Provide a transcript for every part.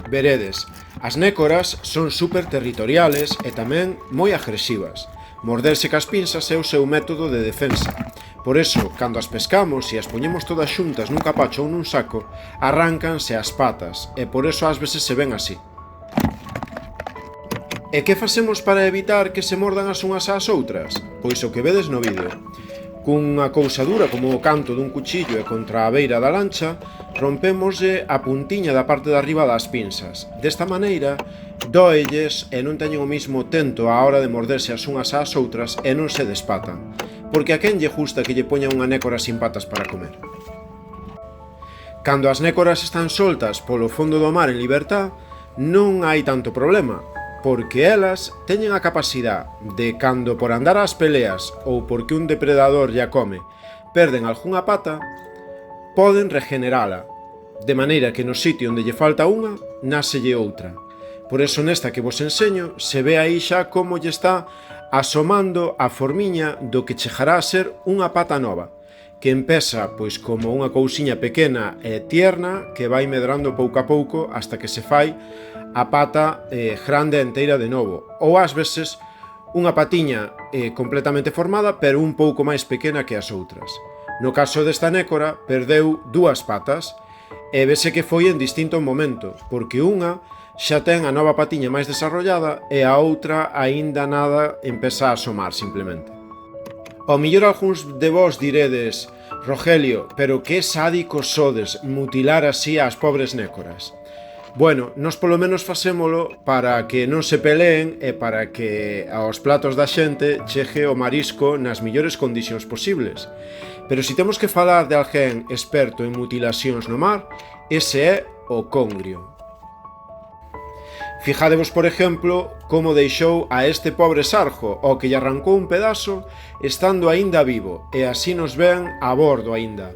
Veredes, as nécoras son super territoriales e tamén moi agresivas. Morderse cas pinzas é o seu método de defensa. Por eso, cando as pescamos e as poñemos todas xuntas nun capacho ou nun saco, arráncanse as patas, e por eso ás veces se ven así. E que facemos para evitar que se mordan as unhas ás outras? Pois o que vedes no vídeo. Cunha cousa dura como o canto dun cuchillo e contra a beira da lancha, rompémoslle a puntiña da parte de arriba das pinzas. Desta maneira, dóelles e non teñen o mismo tento á hora de morderse as unhas ás outras e non se despatan. Porque a quen lle gusta que lle poña unha nécora sin patas para comer? Cando as nécoras están soltas polo fondo do mar en libertad, non hai tanto problema, porque elas teñen a capacidade de, cando por andar ás peleas ou porque un depredador lla come, perden algunha pata, poden regenerala, de maneira que no sitio onde lle falta unha, náselle outra. Por eso nesta que vos enseño, se ve aí xa como lle está asomando a formiña do que chegará a ser unha pata nova, que empeza pois como unha cousiña pequena e tierna que vai medrando pouco a pouco hasta que se fai a pata grande enteira de novo, ou ás veces unha patiña completamente formada pero un pouco máis pequena que as outras. No caso desta nécora, perdeu dúas patas e vese que foi en distinto momento, porque unha xa ten a nova patiña máis desarrollada e a outra aínda nada empeza a asomar simplemente. Ao millor algúns de vós diredes: Rogelio, pero que sádicos sodes mutilar así ás pobres nécoras. Bueno, nós polo menos facémolo para que non se peleen e para que aos platos da xente chegue o marisco nas millores condicións posibles. Pero se temos que falar de alguén experto en mutilacións no mar, ese é o congrio. Fijadevos, por exemplo, como deixou a este pobre sarjo, ao que lle arrancou un pedazo, estando aínda vivo, e así nos ven a bordo aínda.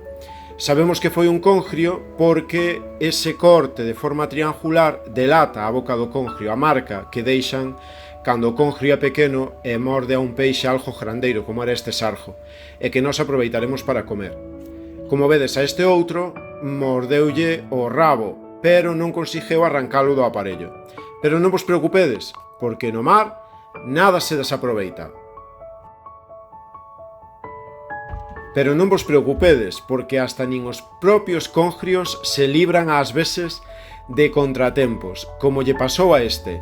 Sabemos que foi un congrio porque ese corte de forma triangular delata a boca do congrio, a marca que deixan cando o congrio é pequeno e morde a un peixe algo grandeiro, como era este sarjo, e que nós aproveitaremos para comer. Como vedes, a este outro mordeulle o rabo, pero non conseguiu arrancalo do aparello. Pero non vos preocupedes, porque no mar nada se desaproveita. Pero non vos preocupedes, porque hasta nin os propios congrios se libran ás veces de contratempos, como lle pasou a este,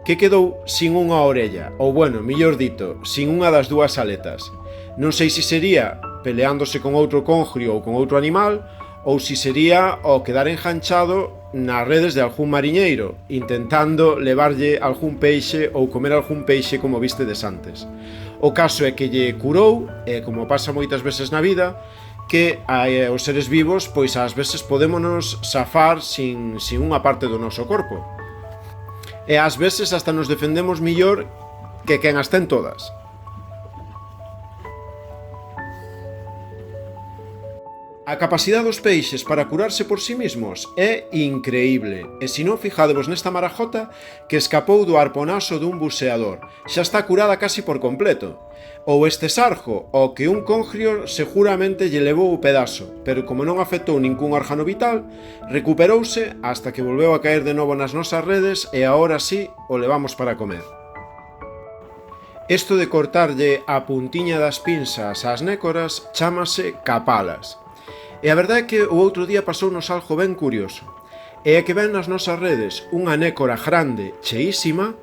que quedou sin unha orella, ou bueno, millor dito, sin unha das dúas aletas. Non sei se sería peleándose con outro congrio ou con outro animal, ou se sería o quedar enganchado nas redes de algún mariñeiro, intentando levarlle algún peixe ou comer algún peixe como vistedes antes. O caso é que lle curou, e como pasa moitas veces na vida, que os seres vivos pois ás veces podémonos zafar sin unha parte do noso corpo. E ás veces hasta nos defendemos millor que quen as ten todas. A capacidade dos peixes para curarse por sí mesmos é increíble, e se non, fijadevos nesta marajota que escapou do arponaso dun buceador, xa está curada casi por completo. Ou este sarjo, ao que un congrio seguramente lle levou o pedazo, pero como non afectou ningún órgano vital, recuperouse hasta que volveu a caer de novo nas nosas redes e agora sí o levamos para comer. Isto de cortarlle a puntiña das pinzas ás nécoras chámase capalas. E a verdade é que o outro día pasounos algo ben curioso. E é que ven nas nosas redes unha nécora grande, cheísima,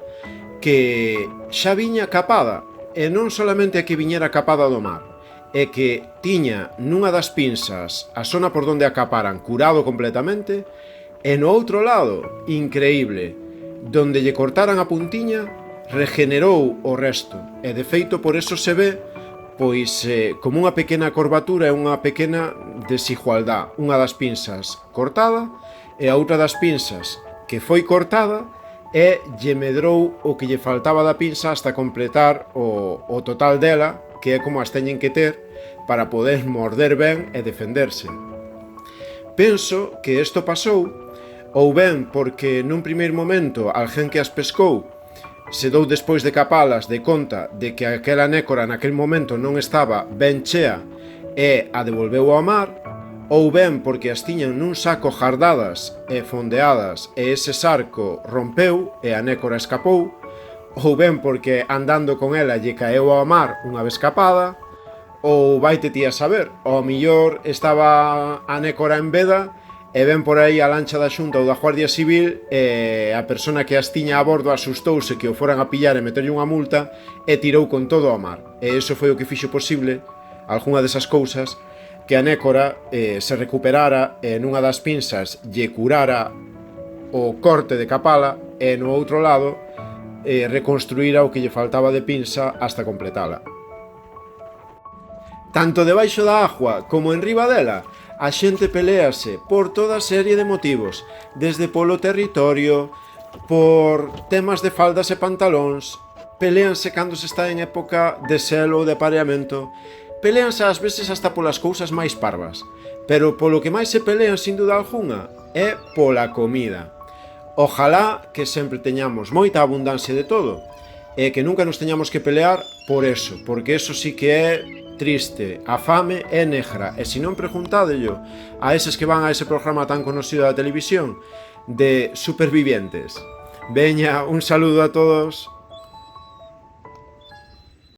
que xa viña capada. E non solamente a que viñera capada do mar, é que tiña nunha das pinzas a zona por donde a caparan curado completamente, e no outro lado, increíble, donde lle cortaran a puntiña, regenerou o resto. E de feito por eso se ve pois como unha pequena curvatura e unha pequena desigualdade. Unha das pinzas cortada e a outra das pinzas que foi cortada e lle medrou o que lle faltaba da pinza hasta completar o total dela, que é como as teñen que ter para poder morder ben e defenderse. Penso que isto pasou ou ben porque nun primeiro momento alguén que as pescou se dou despois de capalas de conta de que aquela nécora naquel momento non estaba ben chea e a devolveu ao mar, ou ben porque as tiñan nun saco jardadas e fondeadas e ese sarco rompeu e a Nécora escapou, ou ben porque andando con ela lle caeu ao mar unha vez escapada, ou vaite ti a saber, ao millor estaba a Nécora en veda e ven por aí a lancha da Xunta ou da Guardia Civil e a persona que as tiña a bordo asustouse que o foran a pillar e meterlle unha multa e tirou con todo ao mar. E iso foi o que fixo posible, algunha desas cousas, que a Nécora se recuperara e nunha das pinzas lle curara o corte de capala e no outro lado reconstruíra o que lle faltaba de pinza hasta completala. Tanto debaixo da agua como en riba dela, a xente pelease por toda serie de motivos, desde polo territorio, por temas de faldas e pantalóns, peleanse cando se está en época de selo ou de apareamento, peleanse ás veces hasta polas cousas máis parvas, pero polo que máis se pelean sin duda alguna é pola comida. Ojalá que sempre teñamos moita abundancia de todo e que nunca nos teñamos que pelear por eso, porque eso sí que é triste. A fame é negra e se non preguntadello a eses que van a ese programa tan conocido da televisión de supervivientes. Veña, un saludo a todos.